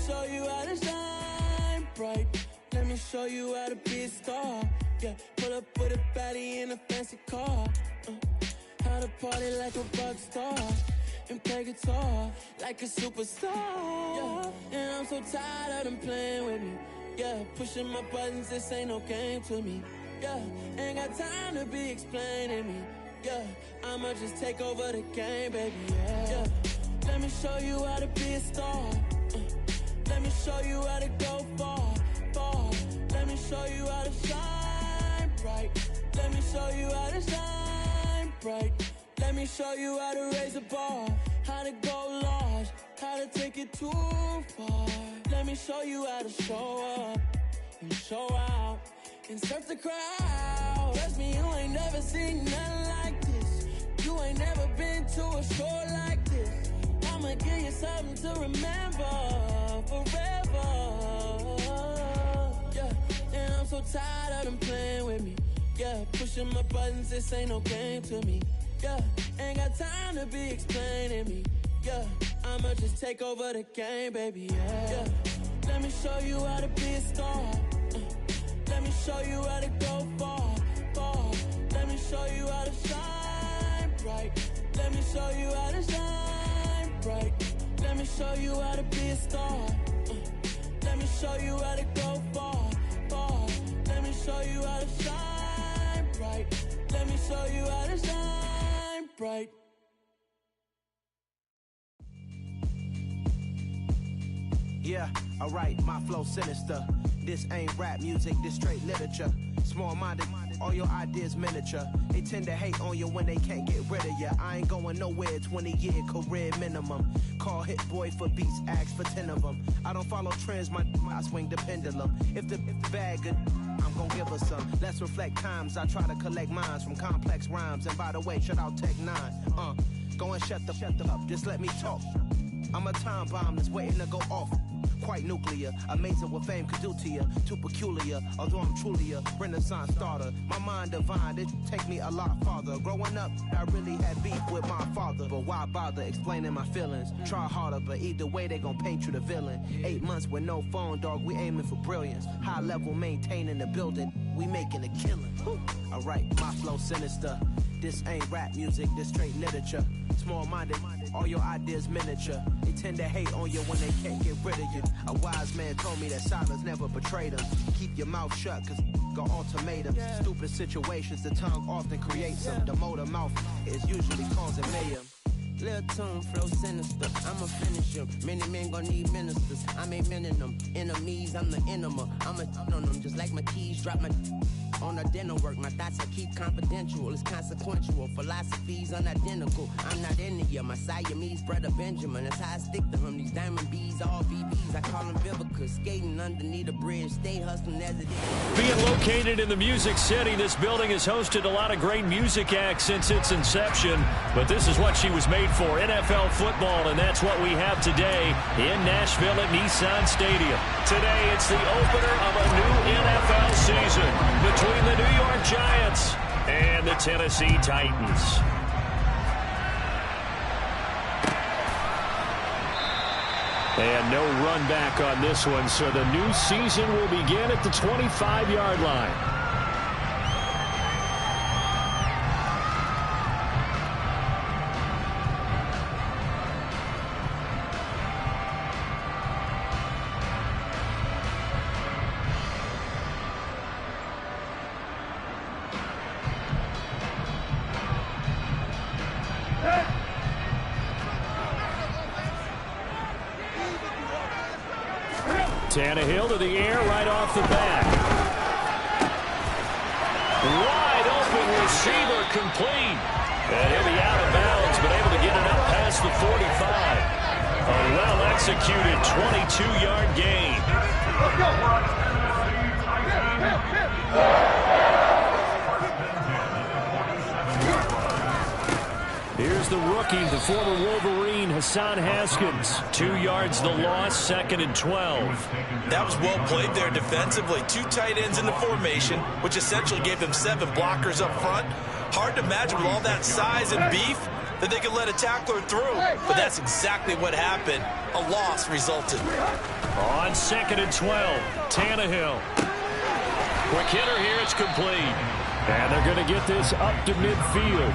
show you how to shine bright. Let me show you how to be a star. Yeah, pull up with a baddie in a fancy car. How to party like a rock star and play guitar like a superstar. Yeah, and I'm so tired of them playing with me. Yeah, pushing my buttons, this ain't no game to me. Yeah, ain't got time to be explaining me. Yeah, I'ma just take over the game, baby. Yeah, let me show you how to be a star. Let me show you how to go far, far. Let me show you how to shine bright. Let me show you how to shine bright. Let me show you how to raise a bar, how to go large, how to take it too far. Let me show you how to show up and show out and surf the crowd. Trust me, you ain't never seen nothing like this. You ain't never been to a show like this. I'ma give you something to remember forever. Yeah, and I'm so tired of them playing with me. Yeah, pushing my buttons, this ain't no game to me. Yeah, ain't got time to be explaining me. Yeah, I'ma just take over the game, baby. Yeah, let me show you how to be a star. Let me show you how to go far, far. Let me show you how to shine bright. Let me show you how to shine bright. Let me show you how to be a star. Let me show you how to go far, far. Let me show you how to shine bright. Let me show you how to shine bright. Yeah, alright, my flow sinister. This ain't rap music, this straight literature. Small-minded, all your ideas miniature. They tend to hate on you when they can't get rid of you. I ain't going nowhere, 20-year career minimum. Call Hit Boy for beats, ask for 10 of them. I don't follow trends, I swing the pendulum. If the bag good, I'm gon' give her some. Let's reflect times, I try to collect minds from complex rhymes. And by the way, shout out Tech 9. Go and shut the up, just let me talk. I'm a time bomb that's waiting to go off. Quite nuclear, amazing what fame could do to you. Too peculiar, although I'm truly a renaissance starter. My mind divine, it take me a lot farther. Growing up, I really had beef with my father. But why bother explaining my feelings? Try harder, but either way they gon' paint you the villain. 8 months with no phone, dog, we aiming for brilliance. High level maintaining the building, we making a killing. Alright, my flow sinister. This ain't rap music, this straight literature. Small-minded, all your ideas miniature. They tend to hate on you when they can't get rid of you. A wise man told me that silence never betrayed them. Keep your mouth shut, cause go ultimatum. Stupid situations, the tongue often creates them. The motor mouth is usually causing mayhem. Lil' tune, flow sinister, I'ma finish him. Many men gon' need ministers, I'm aiming them. Enemies, I'm the enema, I'ma on them. Just like my keys, drop my on the dinner work. My thoughts I keep confidential, it's consequential. Philosophies unidentical, I'm not into you. My Siamese brother Benjamin, that's how I stick to him. These diamond bees, all BBs, I call them Vivica. Skating underneath a bridge, stay hustling as it is. Being located in the Music City, this building has hosted a lot of great music acts since its inception. But this is what she was made for, NFL football, and that's what we have today in Nashville at Nissan Stadium. Today, it's the opener of a new NFL season between the New York Giants and the Tennessee Titans. And no run back on this one, so the new season will begin at the 25-yard line. Tannehill to the air right off the bat. Wide open receiver complete. And he'll be out of bounds, but able to get it up past the 45. A well-executed 22-yard gain. Here's the rookie, the former Wolverine, Hassan Haskins. 2 yards the loss, 2nd and 12. That was well played there defensively. 2 tight ends in the formation, which essentially gave them 7 blockers up front. Hard to imagine with all that size and beef that they could let a tackler through. But that's exactly what happened. A loss resulted. On 2nd and 12, Tannehill. Quick hitter here, it's complete. And they're going to get this up to midfield.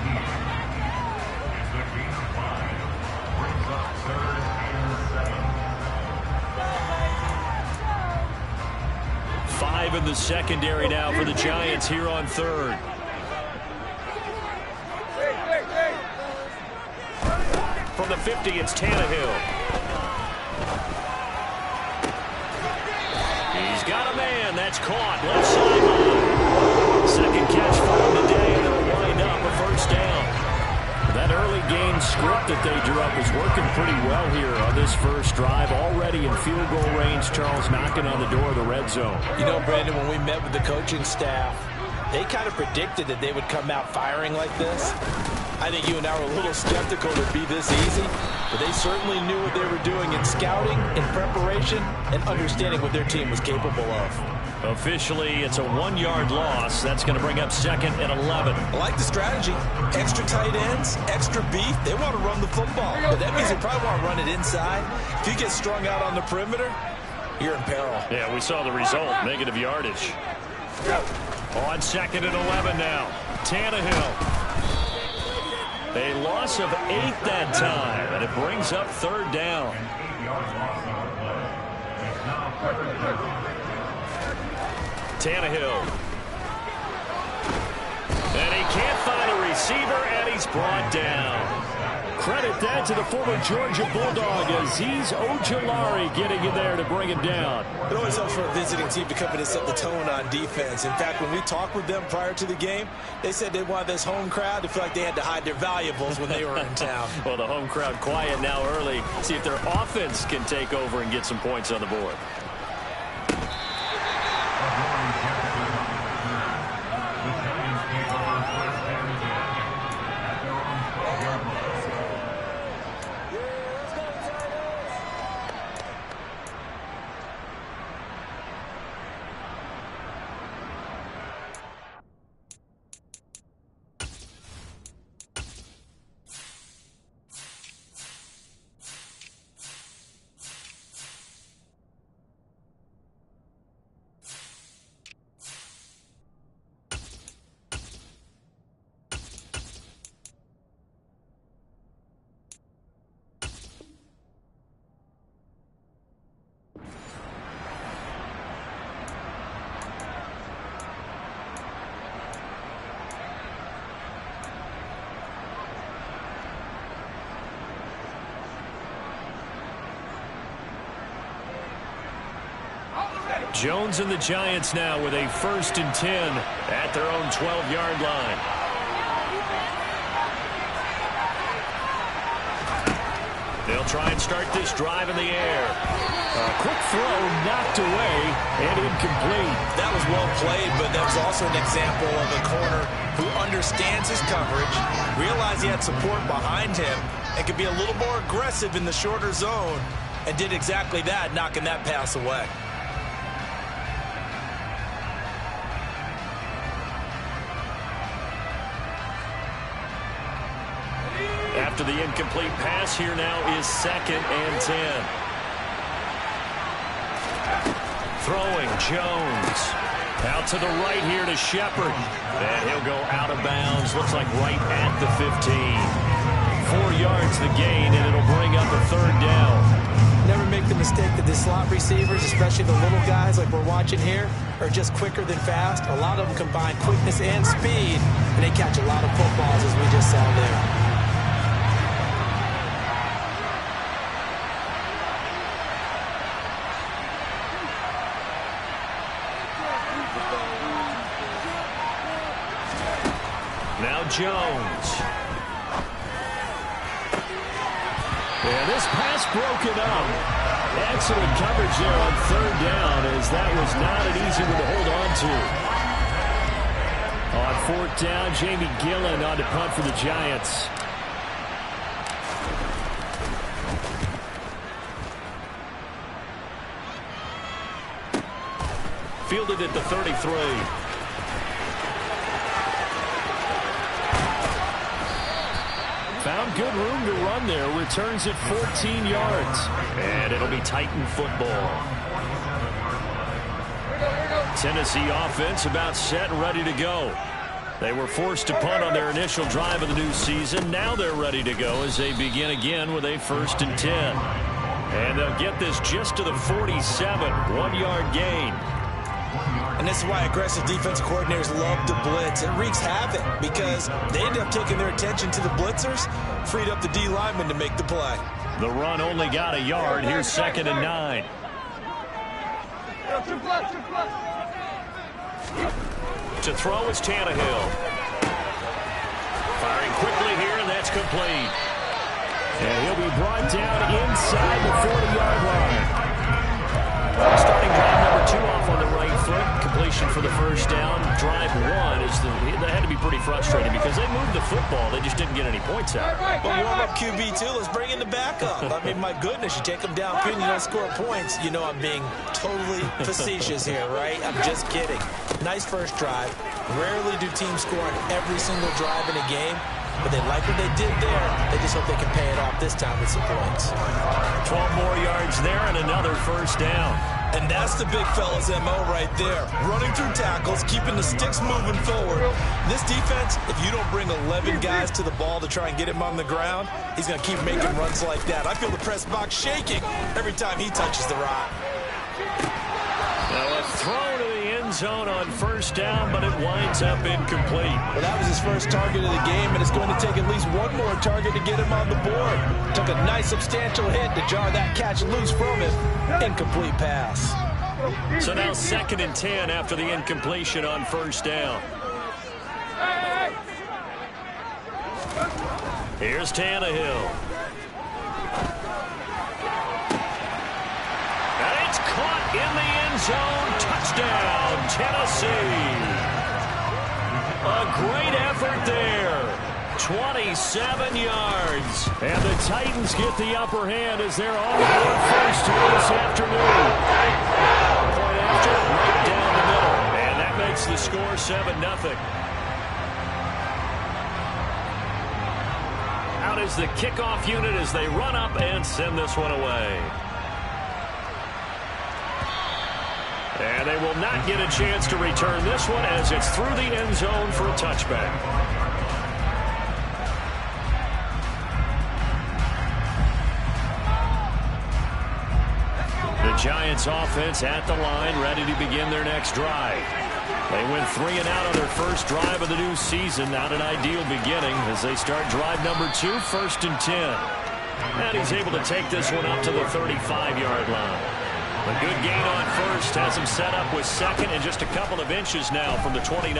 Five in the secondary now for the Giants here on 3rd. From the 50, it's Tannehill. He's got a man. That's caught. Left sideline. Second catch for him today, and it'll wind up a first down. That early game script that they drew up is working pretty well here on this first drive. Already in field goal range, Charles, knocking on the door of the red zone. You know, Brandon, when we met with the coaching staff, they kind of predicted that they would come out firing like this. I think you and I were a little skeptical to be this easy, but they certainly knew what they were doing in scouting, in preparation, and understanding what their team was capable of. Officially, it's a 1-yard loss. That's going to bring up 2nd and 11. I like the strategy. Extra tight ends, extra beef. They want to run the football, but that means they probably want to run it inside. If you get strung out on the perimeter, you're in peril. Yeah, we saw the result, negative yardage. On 2nd and 11 now, Tannehill. A loss of 8 that time, and it brings up 3rd down. Tannehill. And he can't find a receiver, and he's brought down. Credit that to the former Georgia Bulldog, Azeez Ojulari getting in there to bring him down. It always helps for a visiting team to come in and set the tone on defense. In fact, when we talked with them prior to the game, they said they wanted this home crowd to feel like they had to hide their valuables when they were in town. Well, the home crowd quiet now early. See if their offense can take over and get some points on the board. Jones and the Giants now with a 1st and 10 at their own 12-yard line. They'll try and start this drive in the air. A quick throw knocked away and incomplete. That was well played, but that was also an example of a corner who understands his coverage, realized he had support behind him, and could be a little more aggressive in the shorter zone, and did exactly that, knocking that pass away. After the incomplete pass, here now is 2nd and 10. Throwing Jones. Out to the right here to Shepard. And he'll go out of bounds. Looks like right at the 15. 4 yards the gain, and it'll bring up a 3rd down. Never make the mistake that the slot receivers, especially the little guys like we're watching here, are just quicker than fast. A lot of them combine quickness and speed, and they catch a lot of footballs, as we just saw there. Jones. And this pass broken up. Excellent coverage there on 3rd down, as that was not an easy one to hold on to. On 4th down, Jamie Gillen on to punt for the Giants. Fielded at the 33. Found some good room to run there. Returns at 14 yards. And it'll be Titan football. Tennessee offense about set and ready to go. They were forced to punt on their initial drive of the new season. Now they're ready to go as they begin again with a 1st and 10. And they'll get this just to the 47. 1-yard gain. And this is why aggressive defensive coordinators love to blitz. It wreaks havoc because they end up taking their attention to the blitzers, freed up the D lineman to make the play. The run only got a yard. Here's 2nd and 9. To throw is Tannehill. Firing quickly here, and that's complete. And he'll be brought down inside the 40-yard line. Starting drive number 2 off on the right foot. Completion for the first down. Drive 1 is that had to be pretty frustrating because they moved the football. They just didn't get any points out. But warm up QB2. Let's bring in the backup. I mean, my goodness, you take them down, and you don't score points. You know I'm being totally facetious here, right? I'm just kidding. Nice first drive. Rarely do teams score on every single drive in a game. But they like what they did there. They just hope they can pay it off this time with some points. 12 more yards there and another first down. And that's the big fella's MO right there. Running through tackles, keeping the sticks moving forward. This defense, if you don't bring 11 guys to the ball to try and get him on the ground, he's going to keep making runs like that. I feel the press box shaking every time he touches the rock. Now a throw to the end zone on first down, but it winds up incomplete. Well, that was his first target of the game, and it's going to take at least one more target to get him on the board. Took a nice substantial hit to jar that catch loose from him. Incomplete pass. So now 2nd and 10 after the incompletion on first down. Here's Tannehill. And it's caught in the end zone. Touchdown, Tennessee. A great effort there. 27 yards. And the Titans get the upper hand as they're on the board first here this afternoon. Point after, right down the middle. And that makes the score 7-0. Out is the kickoff unit as they run up and send this one away. And they will not get a chance to return this one as it's through the end zone for a touchback. The Giants offense at the line, ready to begin their next drive. They went 3 and out on their first drive of the new season. Not an ideal beginning as they start drive number 2, 1st and 10. And he's able to take this one up to the 35-yard line. A good gain on first has him set up with 2nd and just a couple of inches now from the 29.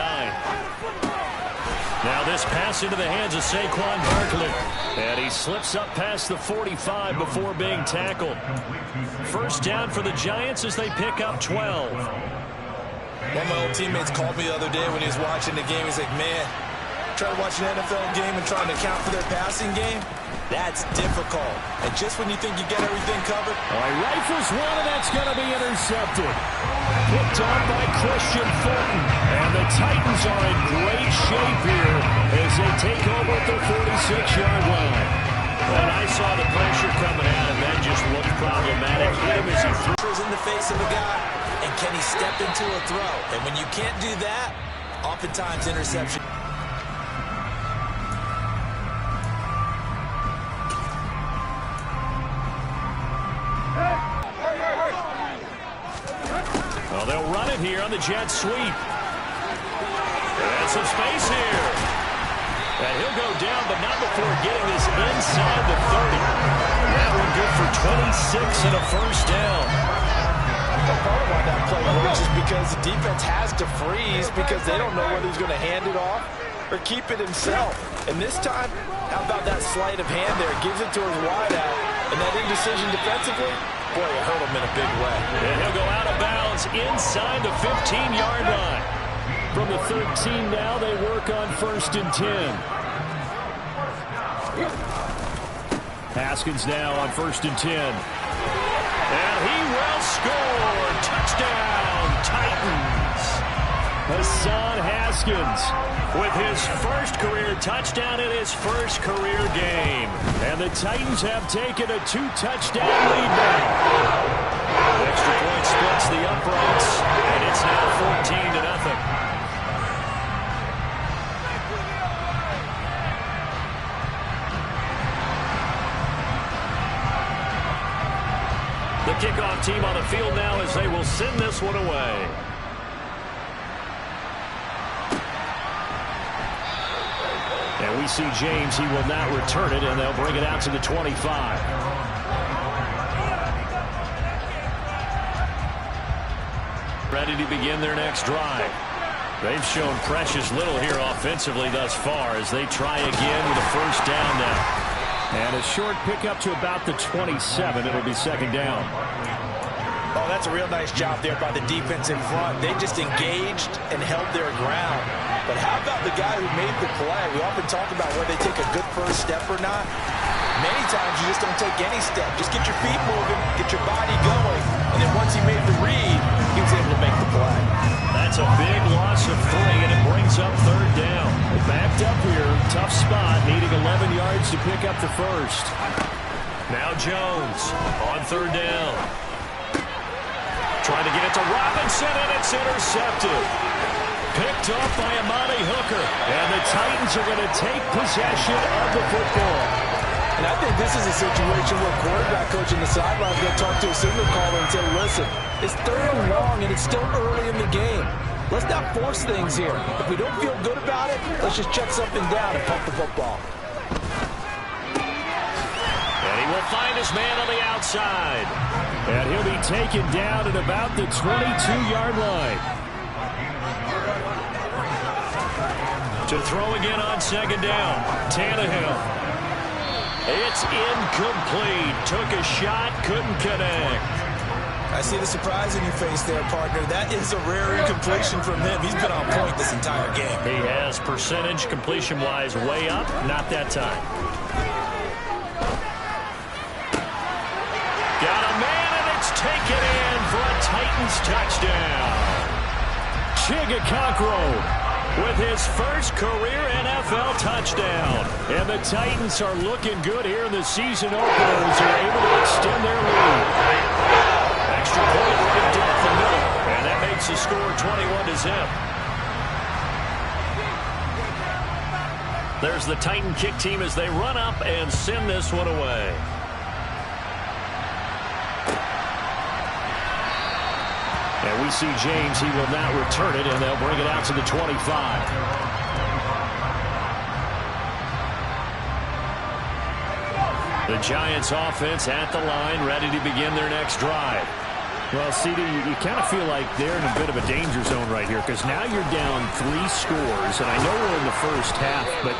Now this pass into the hands of Saquon Barkley. And he slips up past the 45 before being tackled. First down for the Giants as they pick up 12. One of my old teammates called me the other day when he was watching the game. He's like, man, try to watch an NFL game and trying to account for their passing game. That's difficult. And just when you think you get everything covered. All right, rifles one, and that's going to be intercepted. Picked off by Christian Fulton. And the Titans are in great shape here as they take over at the 46-yard line. And I saw the pressure coming at him. That just looked problematic. Hit him as he threw in the face of a guy. And can he step into a throw? And when you can't do that, oftentimes interception. Well, they'll run it here on the jet sweep. And some space here. And he'll go down, but not before getting this inside the 30. That one good for 26 and a first down. Part of why that play works is because the defense has to freeze because they don't know whether he's going to hand it off or keep it himself. And this time, how about that sleight of hand there? Gives it to his wideout. And that indecision defensively, boy, it hurt him in a big way. And he'll go out of bounds inside the 15-yard line. From the 13 now, they work on 1st and 10. Haskins now on 1st and 10. And he will score. Touchdown, Titans. Hassan Haskins with his first career touchdown in his first career game. And the Titans have taken a 2-touchdown lead now. Extra point splits the uprights, and it's now 14-0. The kickoff team on the field now as they will send this one away. And we see James. He will not return it, and they'll bring it out to the 25. Ready to begin their next drive. They've shown precious little here offensively thus far as they try again with a first down now. And a short pickup to about the 27. It'll be second down. Oh, that's a real nice job there by the defense in front. They just engaged and held their ground. But how about the guy who made the play? We often talk about whether they take a good first step or not. Many times you just don't take any step. Just get your feet moving, get your body going. And then once he made the read, he was able to make the play. That's a big loss of 3, and it brings up third down. Backed up here, tough spot, needing 11 yards to pick up the first. Now Jones on third down. Trying to get it to Robinson, and it's intercepted. Picked up by Amani Hooker, and the Titans are going to take possession of the football. And I think this is a situation where quarterback coach in the sideline is going to talk to a signal caller and say, listen, it's 3rd and long, and it's still early in the game. Let's not force things here. If we don't feel good about it, let's just check something down and pump the football. And he will find his man on the outside. And he'll be taken down at about the 22-yard line. To throw again on second down, Tannehill. It's incomplete. Took a shot, couldn't connect. I see the surprise in your face there, partner. That is a rare incompletion from him. He's been on point this entire game. He has percentage completion-wise way up. Not that time. Got a man, and it's taken in for a Titans touchdown. Chigakokro with his first career NFL touchdown. And the Titans are looking good here in the season opener as they're able to extend their lead. Extra point right down the middle. And that makes the score 21-0. There's the Titan kick team as they run up and send this one away. And we see James. He will not return it, and they'll bring it out to the 25. The Giants offense at the line, ready to begin their next drive. Well, CD, you kind of feel like they're in a bit of a danger zone right here because now you're down 3 scores, and I know we're in the first half, but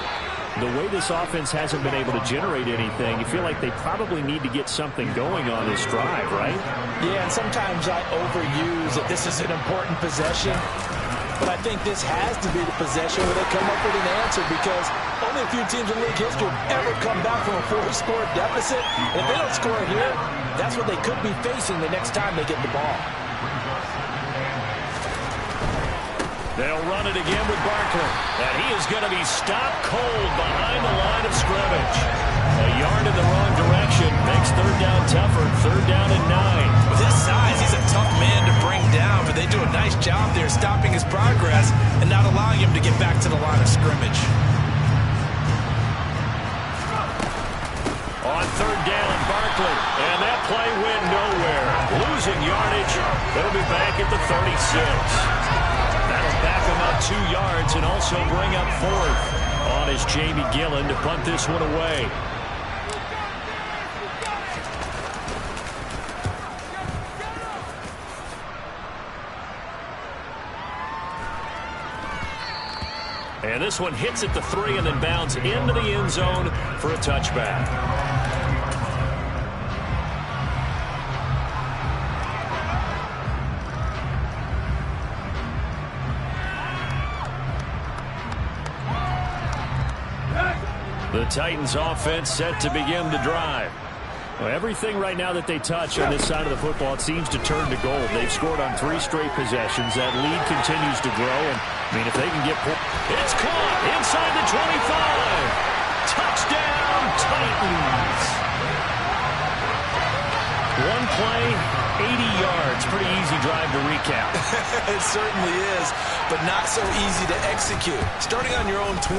the way this offense hasn't been able to generate anything, you feel like they probably need to get something going on this drive, right? Yeah, and sometimes I overuse that this is an important possession, but I think this has to be the possession where they come up with an answer because only a few teams in league history have ever come back from a 4-score deficit. And if they don't score here, that's what they could be facing the next time they get the ball. They'll run it again with Barkley. And he is going to be stopped cold behind the line of scrimmage. A yard in the wrong direction makes third down tougher. Third down and 9. With his size, he's a tough man to bring down, but they do a nice job there stopping his progress and not allowing him to get back to the line of scrimmage. On third down, Barkley. And that play went nowhere. Losing yardage. They'll be back at the 36. That'll back him up 2 yards and also bring up 4th on his Jamie Gillen to punt this one away. And this one hits at the 3 and then bounds into the end zone for a touchback. The Titans offense set to begin the drive. Well, everything right now that they touch on this side of the football, it seems to turn to gold. They've scored on 3 straight possessions. That lead continues to grow. And, I mean, if they can get... It's caught inside the 25. Touchdown, Titans. One play, 80 yards. Pretty easy drive to recap. It certainly is, but not so easy to execute. Starting on your own 20,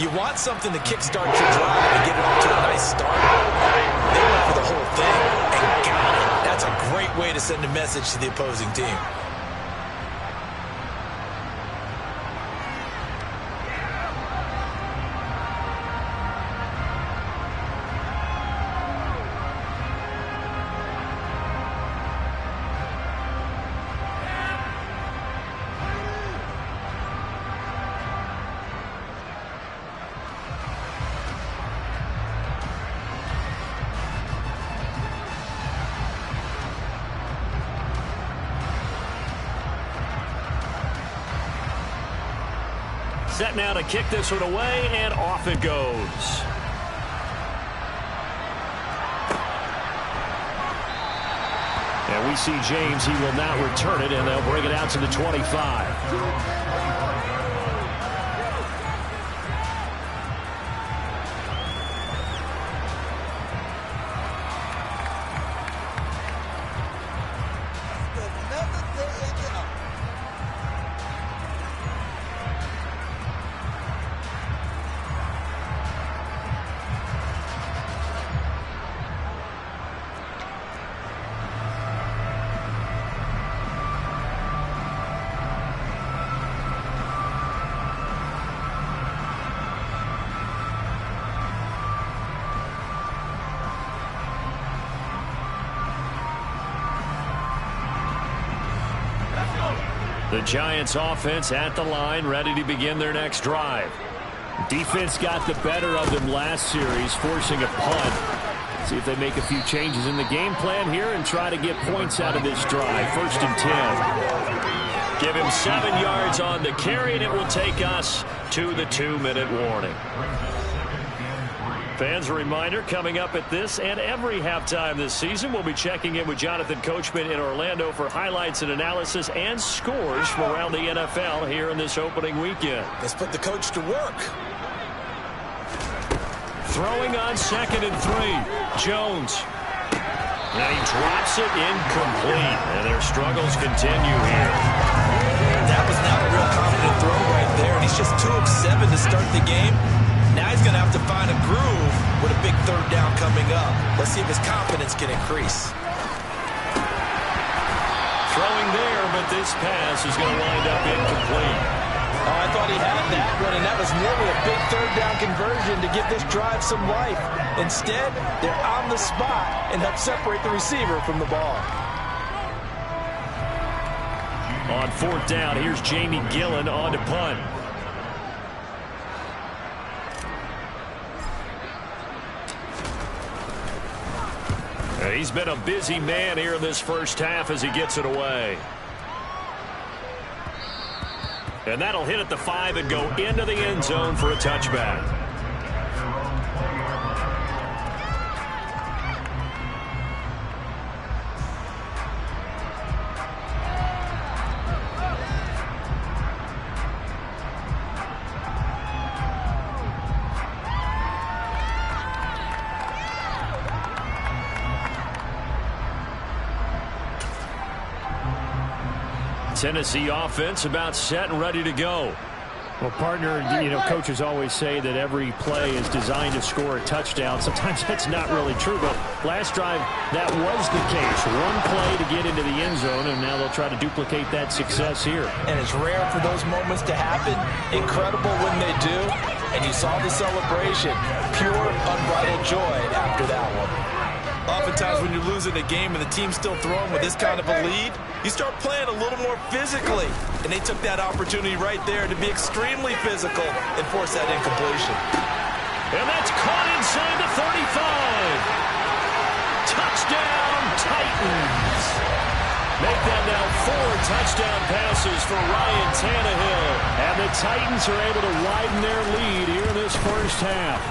you want something to kickstart your drive and get it off to a nice start. They went for the whole thing and got it. That's a great way to send a message to the opposing team. Set now to kick this one away, and off it goes. And we see James. He will not return it, and they'll bring it out to the 25. The Giants offense at the line, ready to begin their next drive. Defense got the better of them last series, forcing a punt. See if they make a few changes in the game plan here and try to get points out of this drive. 1st and 10. Give him 7 yards on the carry, and it will take us to the 2-minute warning. Fans, a reminder, coming up at this and every halftime this season, we'll be checking in with Jonathan Coachman in Orlando for highlights and analysis and scores from around the NFL here in this opening weekend. Let's put the coach to work. Throwing on 2nd and 3. Jones. And he drops it incomplete. And their struggles continue here. That was not a real confident throw right there. And he's just 2 of 7 to start the game. Now he's going to have to find a groove with a big 3rd down coming up. Let's see if his confidence can increase. Throwing there, but this pass is going to wind up incomplete. Oh, I thought he had that one, and that was nearly a big 3rd down conversion to give this drive some life. Instead, they're on the spot and help separate the receiver from the ball. On 4th down, here's Jamie Gillen on to punt. He's been a busy man here in this first half as he gets it away. And that'll hit at the 5 and go into the end zone for a touchback. Tennessee offense about set and ready to go. Well, partner, coaches always say that every play is designed to score a touchdown. Sometimes that's not really true, but last drive, that was the case. One play to get into the end zone, and now they'll try to duplicate that success here. And it's rare for those moments to happen. Incredible when they do. And you saw the celebration. Pure, unbridled joy after that one. Oftentimes when you're losing a game and the team's still throwing with this kind of a lead, you start playing a little more physically. And they took that opportunity right there to be extremely physical and force that incompletion. And that's caught inside the 35. Touchdown, Titans. Make that now 4 touchdown passes for Ryan Tannehill. And the Titans are able to widen their lead here in this first half.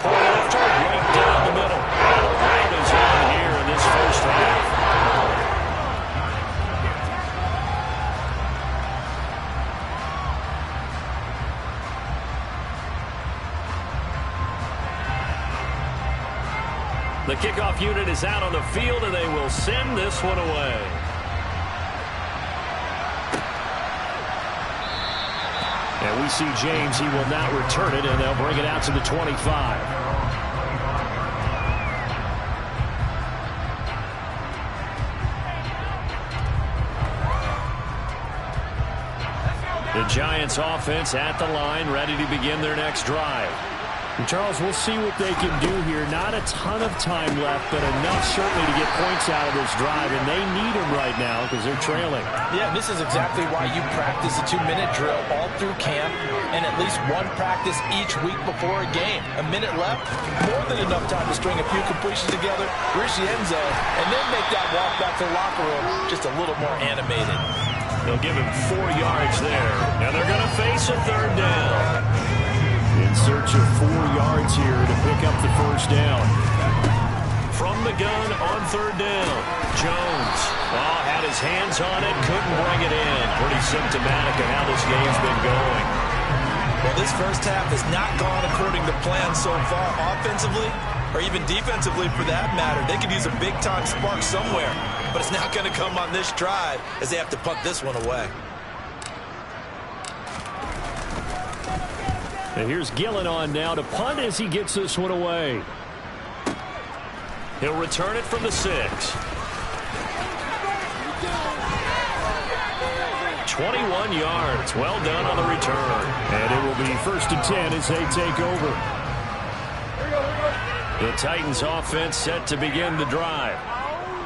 Point after, right down the middle. The kickoff unit is out on the field, and they will send this one away. And we see James. He will not return it, and they'll bring it out to the 25. The Giants offense at the line, ready to begin their next drive. And Charles, we'll see what they can do here. Not a ton of time left, but enough certainly to get points out of this drive, and they need them right now because they're trailing. Yeah, this is exactly why you practice a 2-minute drill all through camp and at least one practice each week before a game. A minute left, more than enough time to string a few completions together, reach the end zone, and then make that walk back to the locker room just a little more animated. They'll give him 4 yards there, and they're going to face a third down. In search of 4 yards here to pick up the first down. From the gun on third down, Jones had his hands on it, couldn't bring it in. Pretty symptomatic of how this game's been going. Well, this first half has not gone according to plan so far offensively, or even defensively for that matter. They could use a big-time spark somewhere, but it's not going to come on this drive as they have to punt this one away. And here's Gillen on now to punt as he gets this one away. He'll return it from the 6. 21 yards. Well done on the return. And it will be 1st and 10 as they take over. The Titans offense set to begin the drive.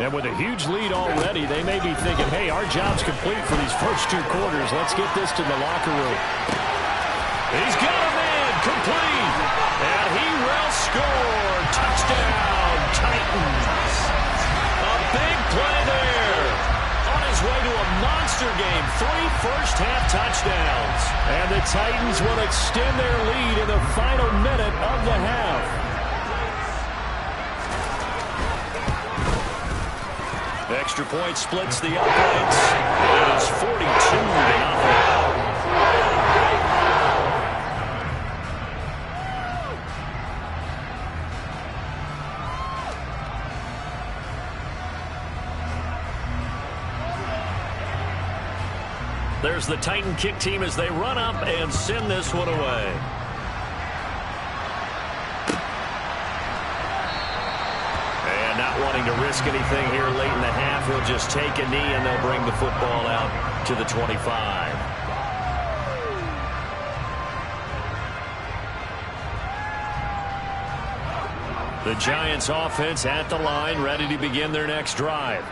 And with a huge lead already, they may be thinking, hey, our job's complete for these first 2 quarters. Let's get this to the locker room. He's got a man complete. And he will score. Touchdown, Titans. A big play there. On his way to a monster game. 3 first-half touchdowns. And the Titans will extend their lead in the final minute of the half. Extra point splits the uprights. It is 42-0. There's the Titan kick team as they run up and send this one away. And not wanting to risk anything here late in the half, he'll just take a knee and they'll bring the football out to the 25. The Giants offense at the line, ready to begin their next drive.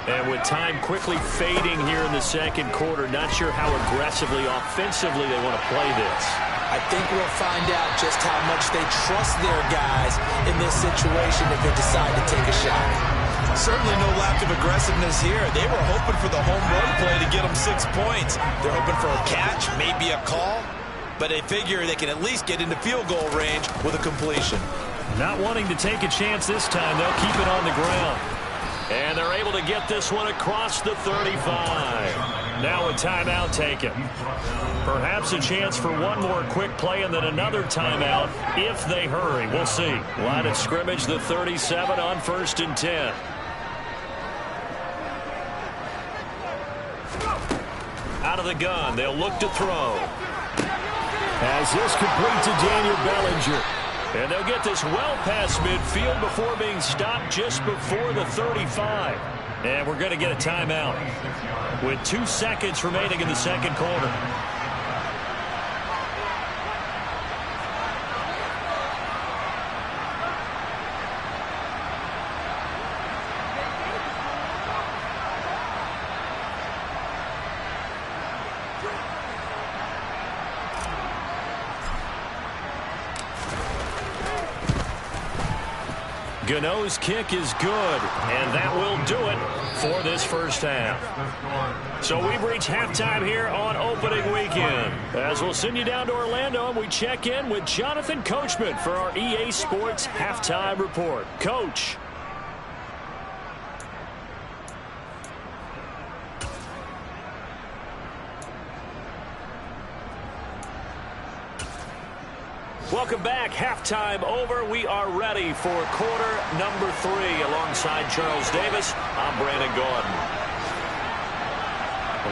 And with time quickly fading here in the second quarter, not sure how aggressively, offensively they want to play this. I think we'll find out just how much they trust their guys in this situation if they decide to take a shot. Certainly no lack of aggressiveness here. They were hoping for the home run play to get them 6 points. They're hoping for a catch, maybe a call, but they figure they can at least get into field goal range with a completion. Not wanting to take a chance this time, they'll keep it on the ground. And they're able to get this one across the 35. Now a timeout taken. Perhaps a chance for one more quick play and then another timeout if they hurry. We'll see. Line of scrimmage, the 37 on 1st and 10. Out of the gun, they'll look to throw. As this complete to Daniel Bellinger. And they'll get this well past midfield before being stopped just before the 35. And we're going to get a timeout with 2 seconds remaining in the second quarter. Gano's kick is good, and that will do it for this first half. So we've reached halftime here on opening weekend. As we'll send you down to Orlando, and we check in with Jonathan Coachman for our EA Sports Halftime Report. Coach. Welcome back. Halftime over. We are ready for quarter number 3. Alongside Charles Davis, I'm Brandon Gordon.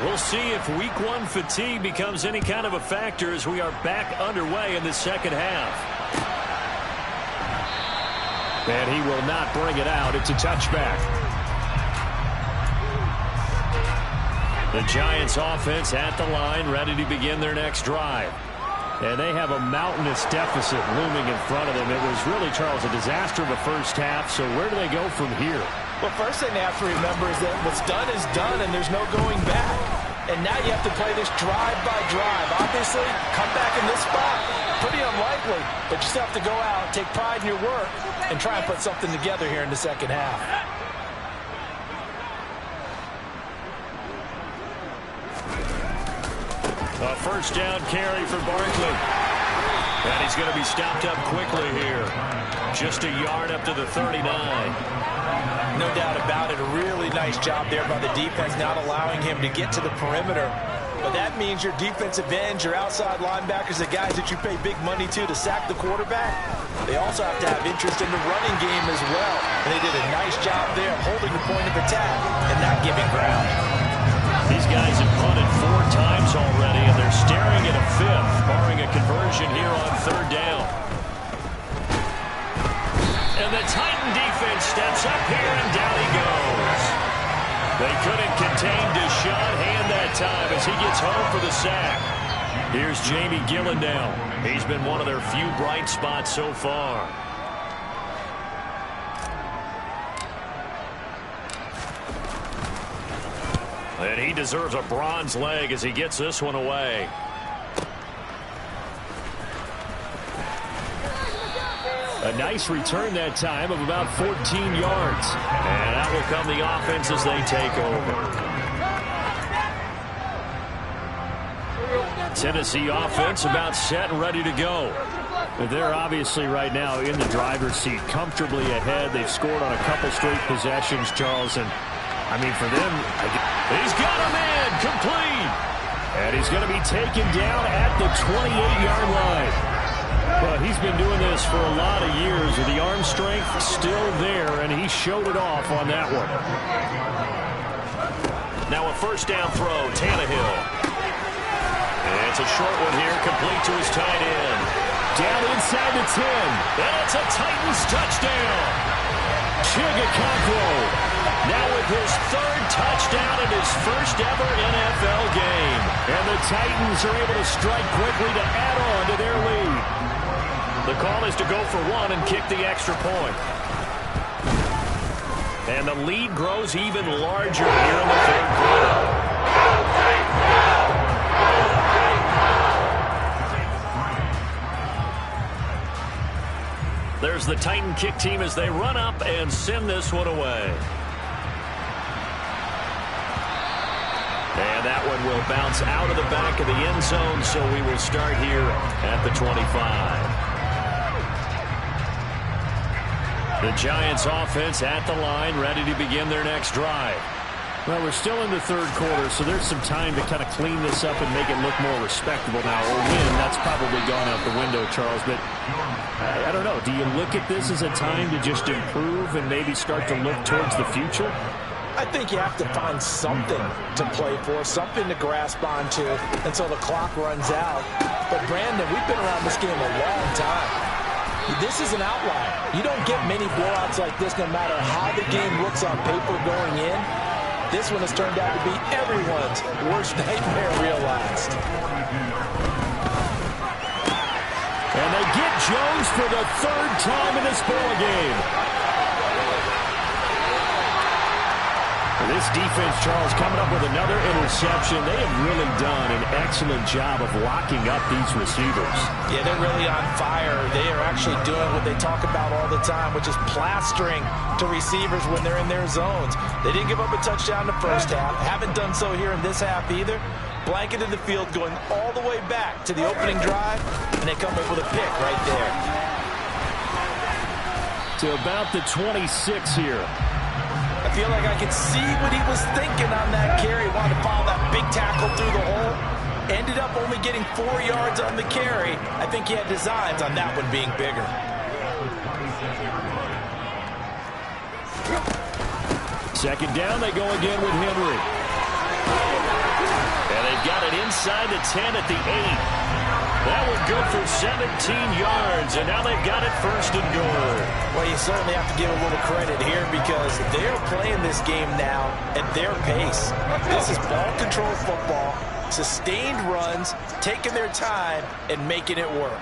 We'll see if week 1 fatigue becomes any kind of a factor as we are back underway in the second half. And he will not bring it out. It's a touchback. The Giants offense at the line, ready to begin their next drive. And they have a mountainous deficit looming in front of them. It was really, Charles, a disaster of a first half. So where do they go from here? Well, first thing they have to remember is that what's done is done, and there's no going back. And now you have to play this drive by drive. Obviously, come back in this spot, pretty unlikely. But you still have to go out, take pride in your work, and try and put something together here in the second half. A first down carry for Barkley. And he's going to be stopped up quickly here. Just a yard up to the 39. No doubt about it. A really nice job there by the defense, not allowing him to get to the perimeter. But that means your defensive ends, your outside linebackers, the guys that you pay big money to sack the quarterback, they also have to have interest in the running game as well. And they did a nice job there of holding the point of attack and not giving ground. These guys have punted 4 times already, and they're staring at a 5th, barring a conversion here on 3rd down. And the Titan defense steps up here, and down he goes. They couldn't contain Deshaun Hand that time as he gets home for the sack. Here's Jamie Gillen now. He's been one of their few bright spots so far. And he deserves a bronze leg as he gets this one away. A nice return that time of about 14 yards. And out will come the offense as they take over. Tennessee offense about set and ready to go. They're obviously right now in the driver's seat, comfortably ahead. They've scored on a couple straight possessions, Charles. And, I mean, for them, he's got a man complete. And he's going to be taken down at the 28-yard line. But he's been doing this for a lot of years with the arm strength still there, and he showed it off on that one. Now a first down throw, Tannehill. And it's a short one here, complete to his tight end. Down inside the 10. And it's a Titans touchdown. Chigakonkwo now with his 3rd touchdown in his first ever NFL game. And the Titans are able to strike quickly to add on to their lead. The call is to go for 1 and kick the extra point. And the lead grows even larger here in the 3rd quarter. There's the Titan kick team as they run up and send this one away. And that one will bounce out of the back of the end zone, so we will start here at the 25. The Giants offense at the line, ready to begin their next drive. Well, we're still in the 3rd quarter, so there's some time to kind of clean this up and make it look more respectable now. Or win, that's probably gone out the window, Charles. But I don't know. Do you look at this as a time to just improve and maybe start to look towards the future? I think you have to find something to play for, something to grasp onto until the clock runs out. But, Brandon, we've been around this game a long time. This is an outlier. You don't get many blowouts like this no matter how the game looks on paper going in. This one has turned out to be everyone's worst nightmare realized. And they get Jones for the 3rd time in this ball game. This defense, Charles, coming up with another interception. They have really done an excellent job of locking up these receivers. Yeah, they're really on fire. They are actually doing what they talk about all the time, which is plastering to receivers when they're in their zones. They didn't give up a touchdown in the first half. Haven't done so here in this half either. Blanketed the field going all the way back to the opening drive, and they come up with a pick right there. To about the 26 here. I feel like I can see what he was thinking on that carry. Wanted to follow that big tackle through the hole. Ended up only getting 4 yards on the carry. I think he had designs on that one being bigger. Second down, they go again with Henry. And they've got it inside the 10 at the 8. That was good for 17 yards, and now they've got it first and goal. Well, you certainly have to give a little credit here because they're playing this game now at their pace. This is ball control football, sustained runs, taking their time, and making it work.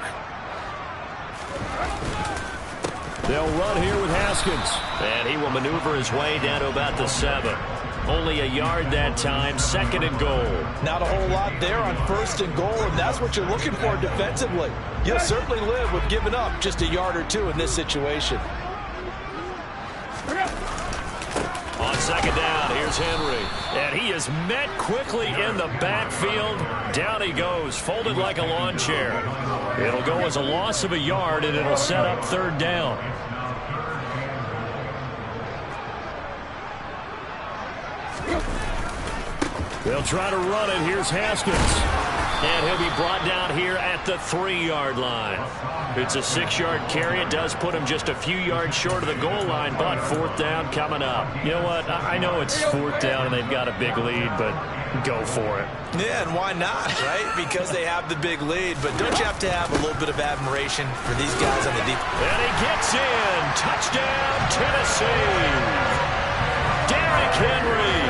They'll run here with Haskins. And he will maneuver his way down to about the 7. Only a yard that time, second and goal. Not a whole lot there on first and goal, and that's what you're looking for defensively. You'll certainly live with giving up just a yard or two in this situation. On second down, here's Henry. And he is met quickly in the backfield. Down he goes, folded like a lawn chair. It'll go as a loss of a yard, and it'll set up third down. They'll try to run it. Here's Haskins. And he'll be brought down here at the 3-yard line. It's a 6-yard carry. It does put him just a few yards short of the goal line, but fourth down coming up. You know what? I know it's fourth down and they've got a big lead, but go for it. Yeah, and why not, right? Because they have the big lead. But don't you have to have a little bit of admiration for these guys on the deep? And he gets in. Touchdown, Tennessee. Derrick Henry.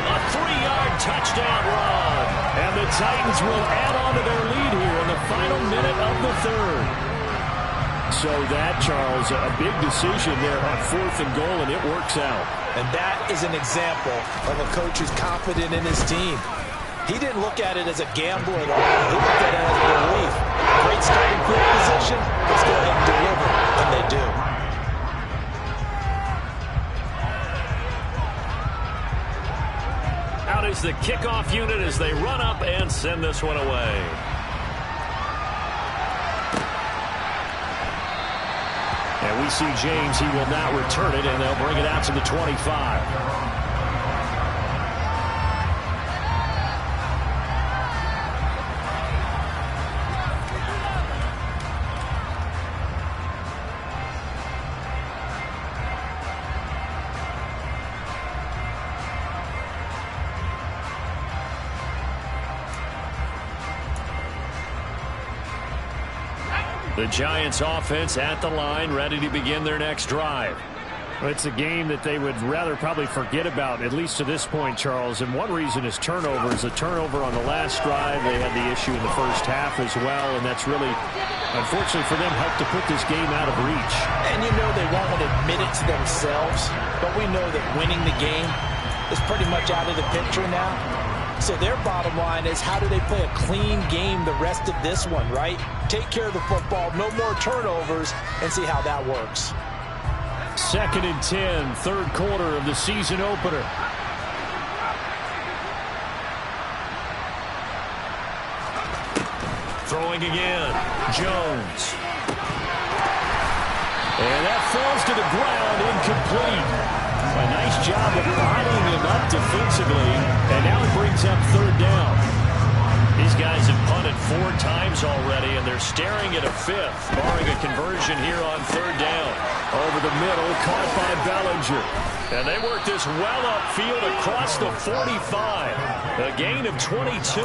A 3-yard touchdown run. And the Titans will add on to their lead here in the final minute of the third. So that, Charles, a big decision there on fourth and goal, and it works out. And that is an example of a coach who's confident in his team. He didn't look at it as a gamble at all. He looked at it as a relief. Great starting field position. Let's go ahead and deliver, and they do. Out is the kickoff unit as they run up and send this one away. And we see James. He will not return it, and they'll bring it out to the 25. The Giants offense at the line, ready to begin their next drive. Well, it's a game that they would rather probably forget about, at least to this point, Charles. And one reason is turnovers. A turnover on the last drive. They had the issue in the first half as well, and that's really, unfortunately for them, helped to put this game out of reach. And you know they won't admit it to themselves, but we know that winning the game is pretty much out of the picture now. So their bottom line is, how do they play a clean game the rest of this one, right? Take care of the football, no more turnovers, and see how that works. Second and 10, third quarter of the season opener. Throwing again, Jones. And that falls to the ground, incomplete. A nice job of lining him up defensively, and now it brings up third down. These guys have punted 4 times already, and they're staring at a 5th, barring a conversion here on third down. Over the middle, caught by Bellinger. And they work this well upfield across the 45. A gain of 22.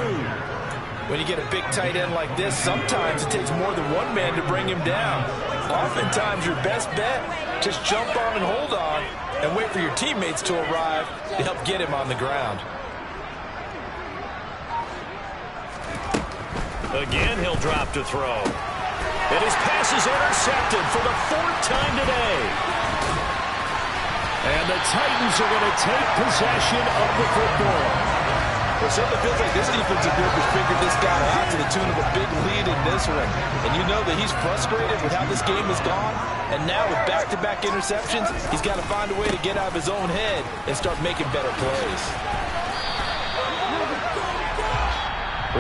When you get a big tight end like this, sometimes it takes more than one man to bring him down. Oftentimes, your best bet, just jump on and hold on and wait for your teammates to arrive to help get him on the ground. Again, he'll drop to throw. And his pass is intercepted for the 4th time today. And the Titans are going to take possession of the football. Well, it certainly feels like this defensive group has figured this guy out to the tune of a big lead in this one. And you know that he's frustrated with how this game has gone. And now with back-to-back interceptions, he's got to find a way to get out of his own head and start making better plays.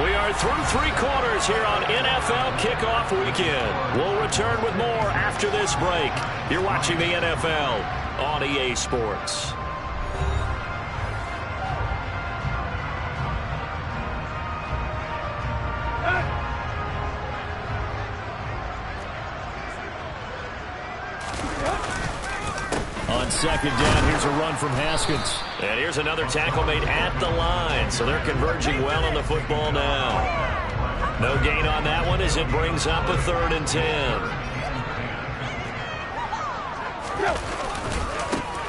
We are through 3 quarters here on NFL Kickoff Weekend. We'll return with more after this break. You're watching the NFL on EA Sports. On second down, here's a run from Haskins. And here's another tackle made at the line. So they're converging well on the football now. No gain on that one as it brings up a 3rd and 10.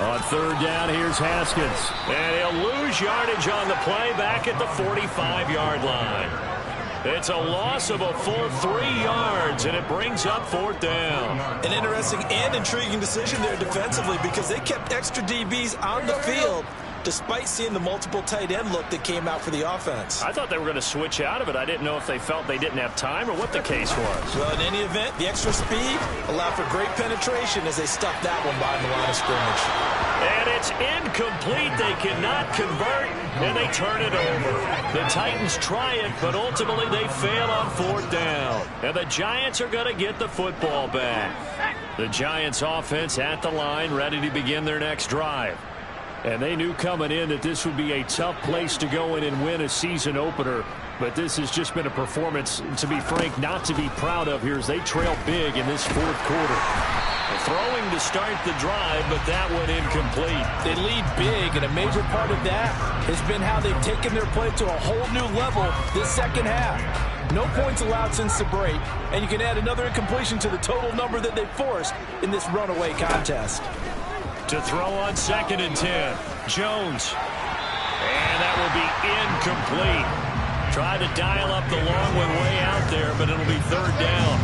On 3rd down, here's Haskins. And he'll lose yardage on the play back at the 45-yard line. It's a loss of a full 3 yards, and it brings up 4th down. An interesting and intriguing decision there defensively because they kept extra DBs on the field despite seeing the multiple tight end look that came out for the offense. I thought they were going to switch out of it. I didn't know if they felt they didn't have time or what the case was. Well, in any event, the extra speed allowed for great penetration as they stuffed that one behind the line of scrimmage. And it's incomplete. They cannot convert, and they turn it over. The Titans try it, but ultimately they fail on 4th down. And the Giants are going to get the football back. The Giants offense at the line, ready to begin their next drive. And they knew coming in that this would be a tough place to go in and win a season opener. But this has just been a performance, to be frank, not to be proud of here as they trail big in this 4th quarter. Throwing to start the drive, but that one incomplete. They lead big, and a major part of that has been how they've taken their play to a whole new level this second half. No points allowed since the break, and you can add another incompletion to the total number that they forced in this runaway contest. To throw on 2nd and 10, Jones. And that will be incomplete. Tried to dial up the long one way out there, but it'll be 3rd down.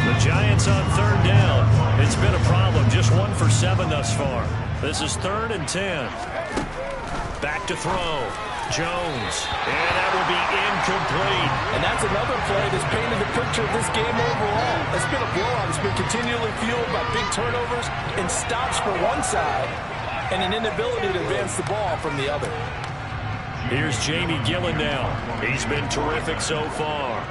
The Giants on 3rd down. It's been a problem. Just 1 for 7 thus far. This is 3rd and 10. Back to throw. Jones. And that will be incomplete. And that's another play that's painted the picture of this game overall. It's been a blowout. It's been continually fueled by big turnovers and stops for one side and an inability to advance the ball from the other. Here's Jamie Gillen now. He's been terrific so far.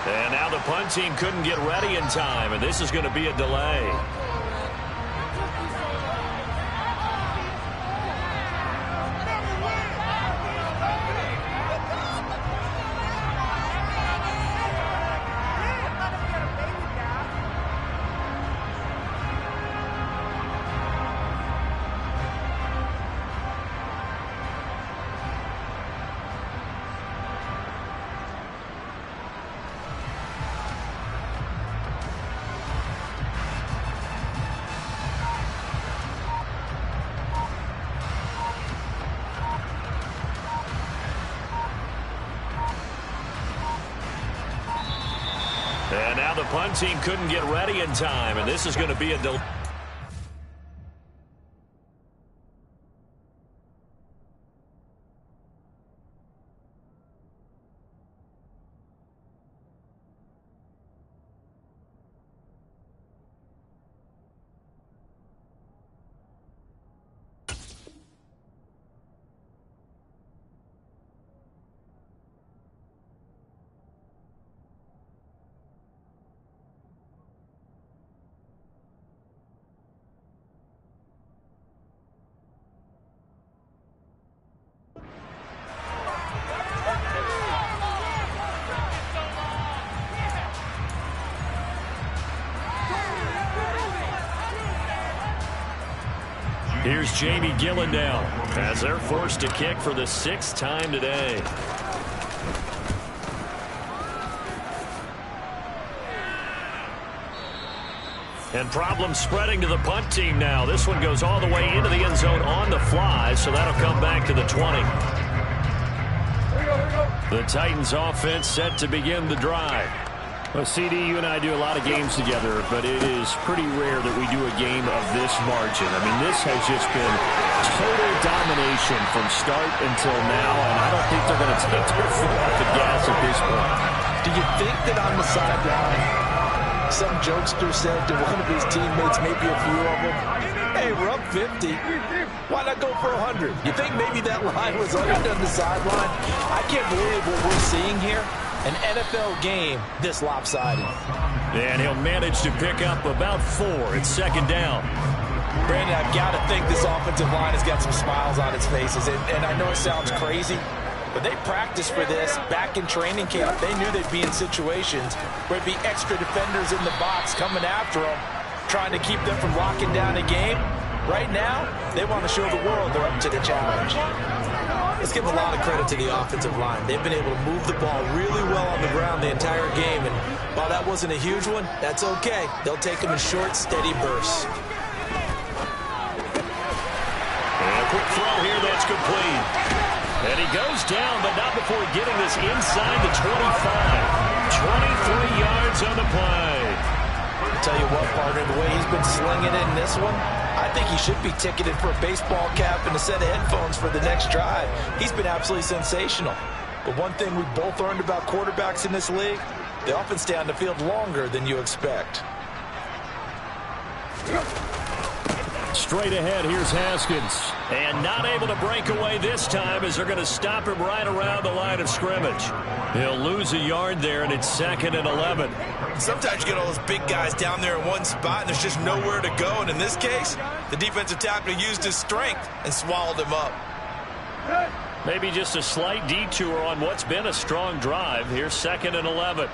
And now the punt team couldn't get ready in time, and this is going to be a delay. And now the punt team couldn't get ready in time, and this is going to be a delay. Here's Jamie Gillen now as they're forced to kick for the 6th time today. And problems spreading to the punt team now. This one goes all the way into the end zone on the fly, so that'll come back to the 20. The Titans offense set to begin the drive. Well, CD, you and I do a lot of games together, but it is pretty rare that we do a game of this margin. I mean, this has just been total domination from start until now, and I don't think they're going to take their foot off the gas at this point. Do you think that on the sideline, some jokester said to one of his teammates, maybe a few of them, hey, hey, we're up 50. Why not go for 100? You think maybe that line was under on the sideline? I can't believe what we're seeing here. An NFL game this lopsided. And he'll manage to pick up about 4. It's second down. Brandon, I've got to think this offensive line has got some smiles on its faces. And I know it sounds crazy, but they practiced for this back in training camp. They knew they'd be in situations where it'd be extra defenders in the box coming after them, trying to keep them from locking down a game. Right now, they want to show the world they're up to the challenge. Let's give a lot of credit to the offensive line. They've been able to move the ball really well on the ground the entire game. And while that wasn't a huge one, that's okay. They'll take them in short, steady bursts. And a quick throw here that's complete. And he goes down, but not before getting this inside the 25. 23 yards on the play. I'll tell you what, partner, the way he's been slinging it in this one, I think he should be ticketed for a baseball cap and a set of headphones for the next drive. He's been absolutely sensational. But one thing we both learned about quarterbacks in this league, they often stay on the field longer than you expect. Straight ahead, here's Haskins. And not able to break away this time as they're going to stop him right around the line of scrimmage. He'll lose a yard there, and it's 2nd and 11. Sometimes you get all those big guys down there in one spot, and there's just nowhere to go. And in this case, the defensive tackle used his strength and swallowed him up. Maybe just a slight detour on what's been a strong drive. Here's 2nd and 11.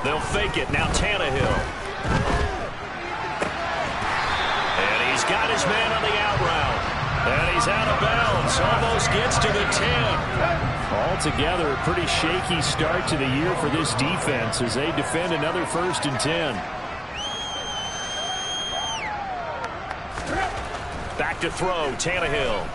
They'll fake it. Now Tannehill. He's got his man on the out route. And he's out of bounds. Almost gets to the 10. Altogether, a pretty shaky start to the year for this defense as they defend another 1st and 10. Back to throw, Tannehill.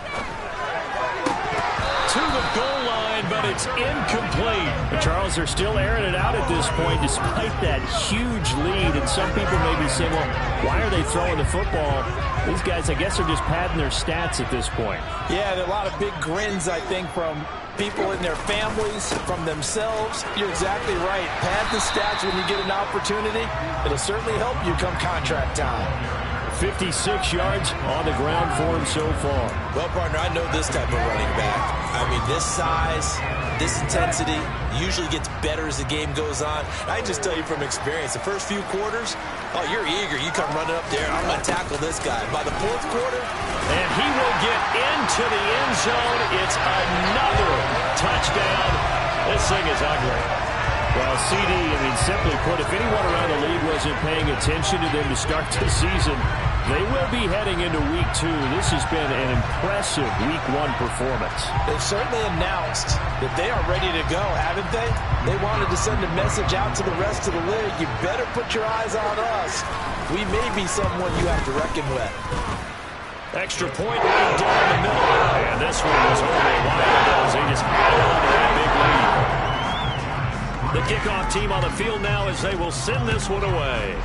To the goal line, but it's incomplete. But Charles, they're still airing it out at this point despite that huge lead. And some people may be saying, well, why are they throwing the football? These guys, I guess, are just padding their stats at this point. Yeah, there are a lot of big grins, I think, from people in their families, from themselves. You're exactly right. Pad the stats when you get an opportunity. It'll certainly help you come contract time. 56 yards on the ground for him so far. Well, partner, I know this type of running back. I mean, this size, this intensity usually gets better as the game goes on. I can just tell you from experience, the first few quarters, oh, you're eager. You come running up there. I'm going to tackle this guy. By the 4th quarter, and he will get into the end zone. It's another touchdown. This thing is ugly. Well, CD, I mean, simply put, if anyone around the league wasn't paying attention to them to start the season, they will be heading into week 2. This has been an impressive week 1 performance. They've certainly announced that they are ready to go, haven't they? They wanted to send a message out to the rest of the league. You better put your eyes on us. We may be someone you have to reckon with. Extra point right down the middle. And this one was over a while as they just held on to that big lead. The kickoff team on the field now as they will send this one away.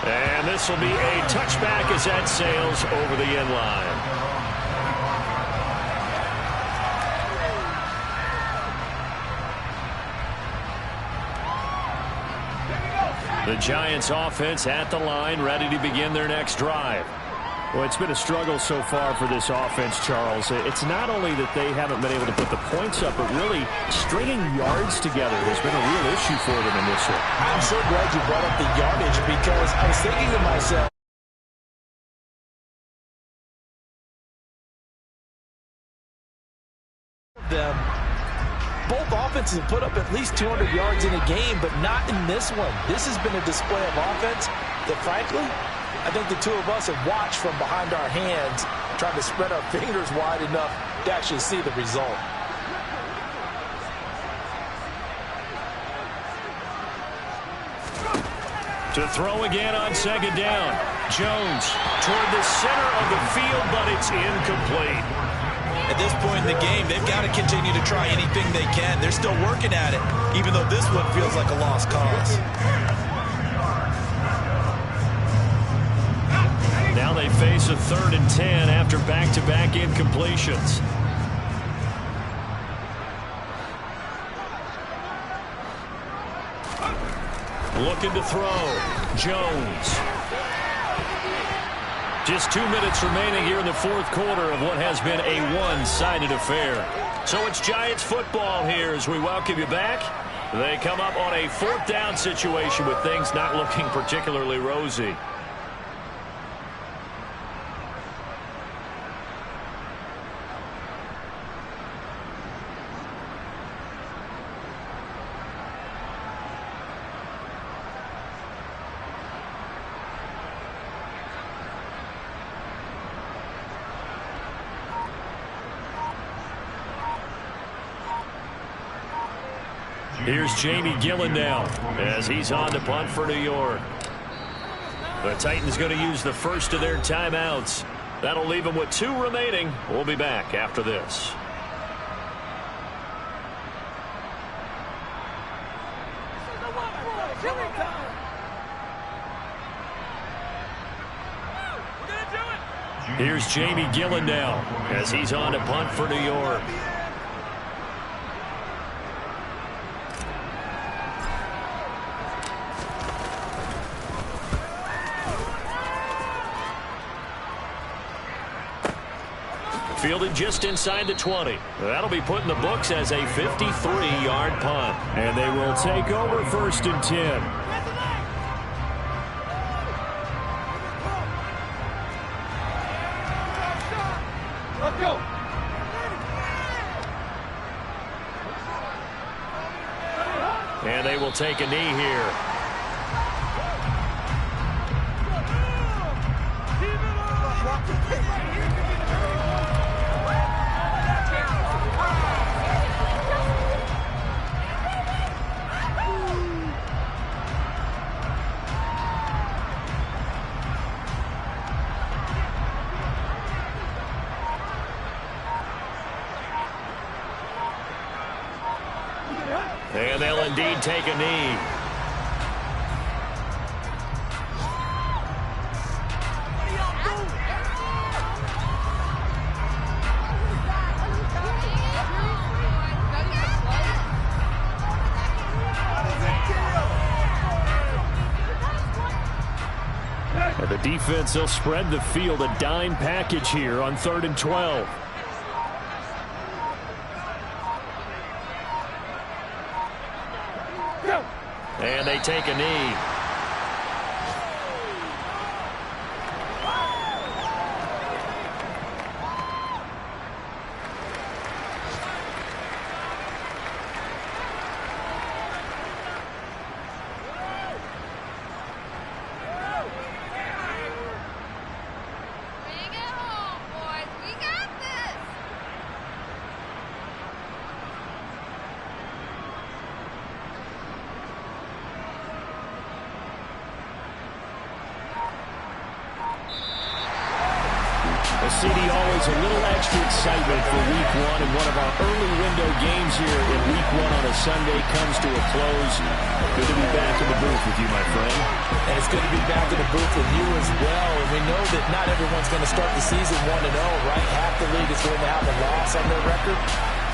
And this will be a touchback as that sails over the end line. The Giants offense at the line, ready to begin their next drive. Well, it's been a struggle so far for this offense, Charles. It's not only that they haven't been able to put the points up, but really stringing yards together has been a real issue for them in this one. I'm so glad you brought up the yardage because I was thinking to myself, both offenses have put up at least 200 yards in a game, but not in this one. This has been a display of offense that, frankly, I think the two of us have watched from behind our hands, trying to spread our fingers wide enough to actually see the result. To throw again on 2nd down. Jones toward the center of the field, but it's incomplete. At this point in the game, they've got to continue to try anything they can. They're still working at it, even though this one feels like a lost cause. Now they face a 3rd and 10 after back-to-back incompletions. Looking to throw. Jones. Just 2 minutes remaining here in the fourth quarter of what has been a one-sided affair. So it's Giants football here as we welcome you back. They come up on a fourth down situation with things not looking particularly rosy. Here's Jamie Gillen now as he's on to punt for New York. The Titans going to use the first of their timeouts. That'll leave them with 2 remaining. We'll be back after this. Here's Jamie Gillen now as he's on to punt for New York. Fielded just inside the 20. That'll be put in the books as a 53-yard punt. And they will take over 1st and 10. Let's go. And they will take a knee here. And they'll indeed take a knee. And the defense, they'll spread the field, a dime package here on 3rd and 12. And they take a knee. CD, always a little extra excitement for Week 1, and one of our early window games here in Week 1 on a Sunday comes to a close. Good to be back in the booth with you, my friend. And it's good to be back in the booth with you as well. And we know that not everyone's going to start the season 1-0, right? Half the league is going to have a loss on their record.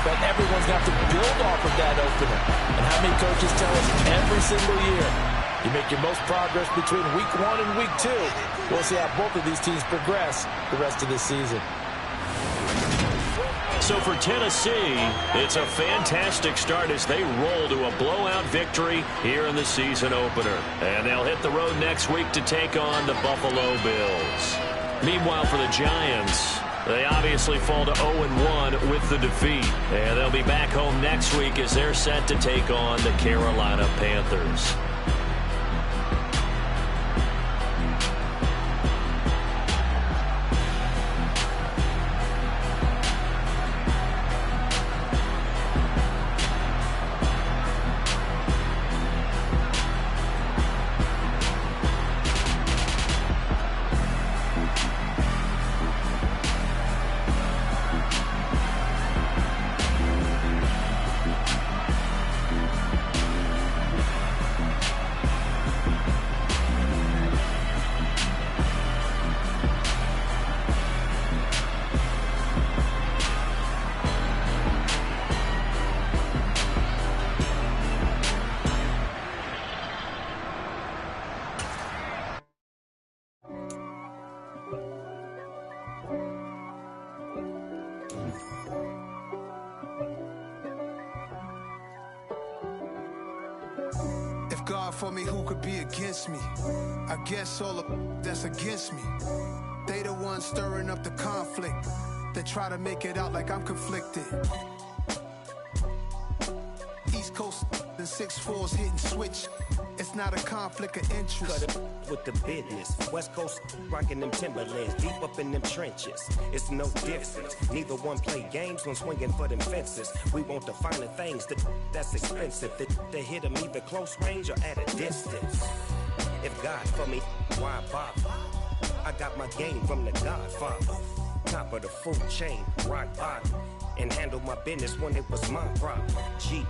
But everyone's going to have to build off of that opener. And how many coaches tell us every single year, you make your most progress between Week 1 and Week 2. We'll see how both of these teams progress the rest of this season. So for Tennessee, it's a fantastic start as they roll to a blowout victory here in the season opener. And they'll hit the road next week to take on the Buffalo Bills. Meanwhile, for the Giants, they obviously fall to 0-1 with the defeat. And they'll be back home next week as they're set to take on the Carolina Panthers. for me, who could be against me? I guess all of that's against me. They the ones stirring up the conflict. They try to make it out like I'm conflicted. East Coast and 6'4's hitting switch. It's not a conflict of interest. Cut it with the business. West Coast rocking them Timberlands, deep up in them trenches. It's no difference. Neither one play games when swinging for them fences. We want the finer things that's expensive. That hit them either close range or at a distance. If God for me, why bother? I got my game from the Godfather. Top of the food chain, rock bottom. And handle my business when it was my problem. G.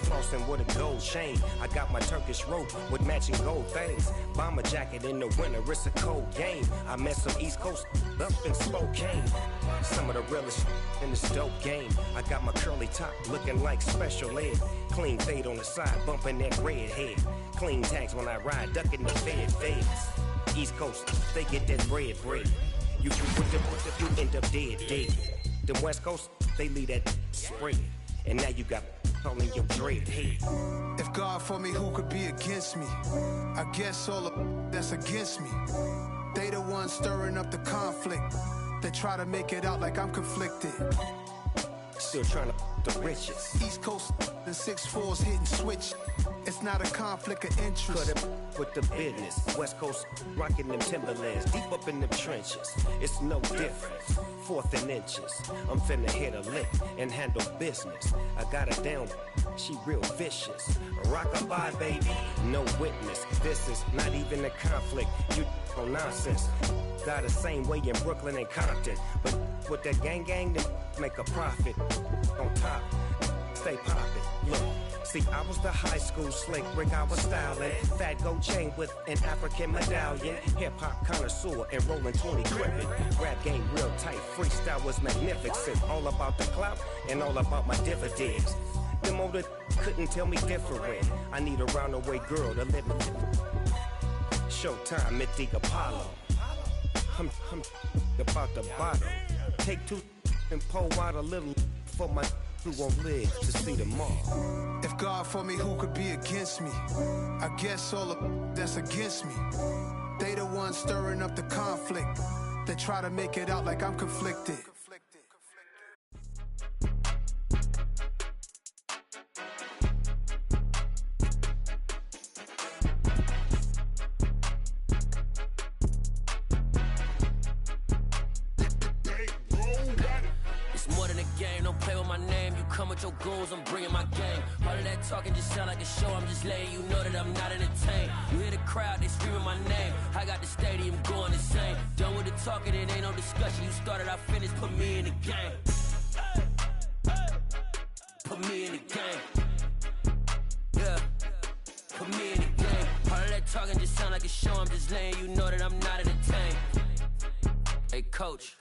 Flossing with a gold chain. I got my Turkish rope with matching gold things. Bomber jacket in the winter, it's a cold game. I met some East Coast up in Spokane. Some of the realest in this dope game. I got my curly top looking like special ed. Clean fade on the side, bumping that red head. Clean tags when I ride, ducking the feds. East Coast, they get that bread. You with them, you end up dead. The West Coast, they leave that spread. And now you got calling your dread head. If God for me, who could be against me? I guess all of that's against me. They the ones stirring up the conflict. They try to make it out like I'm conflicted. Still trying to the riches. East Coast and 6'4's hitting switch. It's not a conflict of interest. Cut it with the business. West Coast rocking them Timberlands, deep up in them trenches. It's no difference. 4th and inches. I'm finna hit a lick and handle business. I got her down, she real vicious. Rock-a-bye, baby, no witness. This is not even a conflict. You on nonsense. Got the same way in Brooklyn and Compton. But with that gang, then make a profit. On top, stay poppin'. Look. See, I was the high school slick Rick, I was styling. Fat gold chain with an African medallion. Hip-hop connoisseur and rolling 20 gripping. Rap game real tight, freestyle was magnificent. All about the clout and all about my dividends. Them older couldn't tell me different. I need a roundaway girl to live with. Showtime at the Apollo. I'm about the bottom. Take 2 and pull out a little for my who won't live to see tomorrow. If God for me, who could be against me? I guess all of that's against me. They the ones stirring up the conflict. They try to make it out like I'm conflicted. Your goals, I'm bringing my game. All of that talking just sound like a show. I'm just letting you know that I'm not entertained. You hear the crowd, they screaming my name. I got the stadium going insane. Done with the talking, it ain't no discussion. You started, I finished, put me in the game. Put me in the game. Yeah, put me in the game. All of that talking just sound like a show. I'm just letting you know that I'm not entertained. Hey, coach.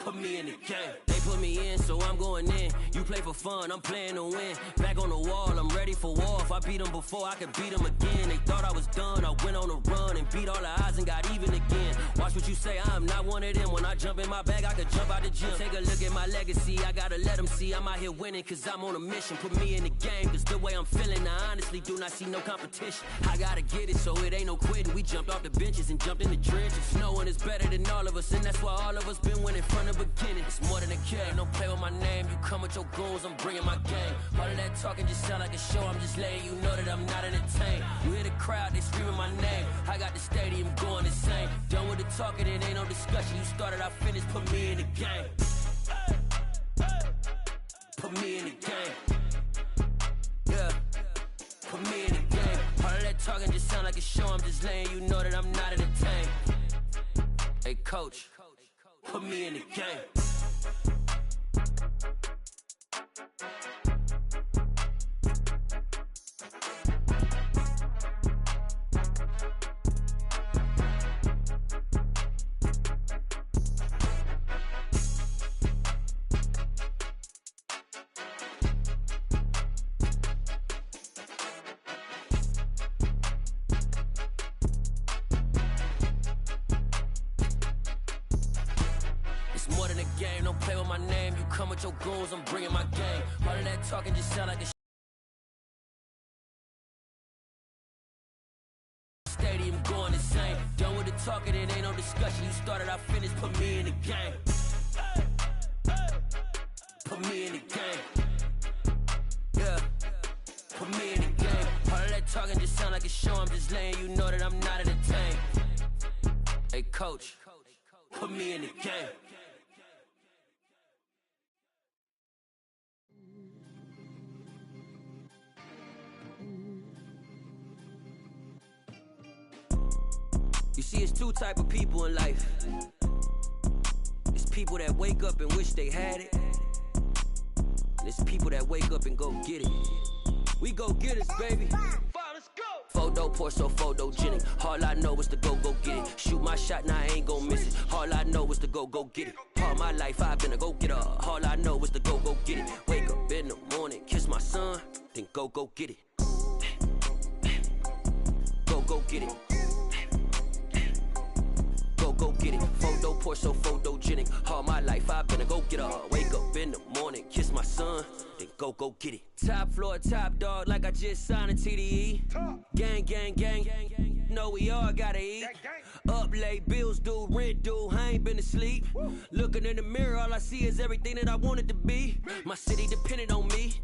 Put me in the game. They put me in, so I'm going in. You play for fun, I'm playing to win. Back on the wall, I'm ready for war. If I beat them before, I could beat them again. They thought I was done, I went on a run and beat all the odds and got even again. Watch what you say, I'm not one of them. When I jump in my bag, I could jump out the gym. Take a look at my legacy, I gotta let them see I'm out here winning, cause I'm on a mission. Put me in the game, cause the way I'm feeling, I honestly do not see no competition. I gotta get it, so it ain't no quitting. We jumped off the benches and jumped in the trenches. No one is better than all of us, and that's why all of us been winning from the beginning. It's more than a game, don't play with my name. You come with your goons, I'm bringing my game. All of that talking just sound like a show. I'm just letting you know that I'm not entertained. You hear the crowd, they screaming my name. I got the stadium going insane. Done with the talking, it ain't no discussion. You started, I finished, put me in the game. Put me in the game. Yeah, put me in the game. All of that talking just sound like a show. I'm just letting you know that I'm not entertained. Hey, coach. Put me in the game. More than a game, don't play with my name. You come with your goons, I'm bringing my game. All of that talking just sound like a talking, it ain't no discussion. You started, I finished, put me in the game. Put me in the game. Yeah, put me in the game. All of that talking just sound like a show. I'm just letting you know that I'm not entertained. Hey, coach, put me in the game. You see, it's two type of people in life. It's people that wake up and wish they had it. And it's people that wake up and go get it. We go get it, baby. Let's go. Photo poor, so photogenic. All I know is to go get it. Shoot my shot, now I ain't gon' miss it. All I know is to go get it. All my life I've been a go-getter. All I know is to go get it. Wake up in the morning, kiss my son, then go get it. Go get it. Go get it. Photo poor, so photogenic. All my life I've been a go-getter. Wake up in the morning, kiss my son, then go get it. Top floor, top dog, like I just signed a TDE. Gang, gang, gang, gang, gang. Know we all gotta eat. Up late, bills due, rent due, I ain't been asleep. Looking in the mirror, all I see is everything that I wanted to be. My city depended on me,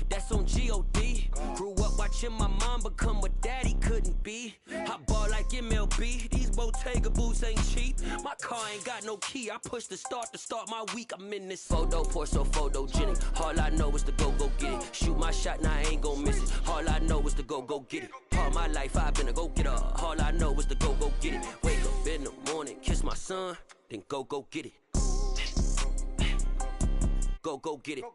that's on G.O.D. Grew up watching my mom become what daddy couldn't be. I ball like MLB, these Bottega boots ain't cheap. My car ain't got no key, I push the start to start my week. I'm in this photo poor, so photogenic. All I know is to go get it. Shoot my shot, now I ain't gon' miss it. All I know is to go get it. All my life I've been a go-getter. All I know is to go get it. Wake up in the morning, kiss my son, then go get it. Go get it.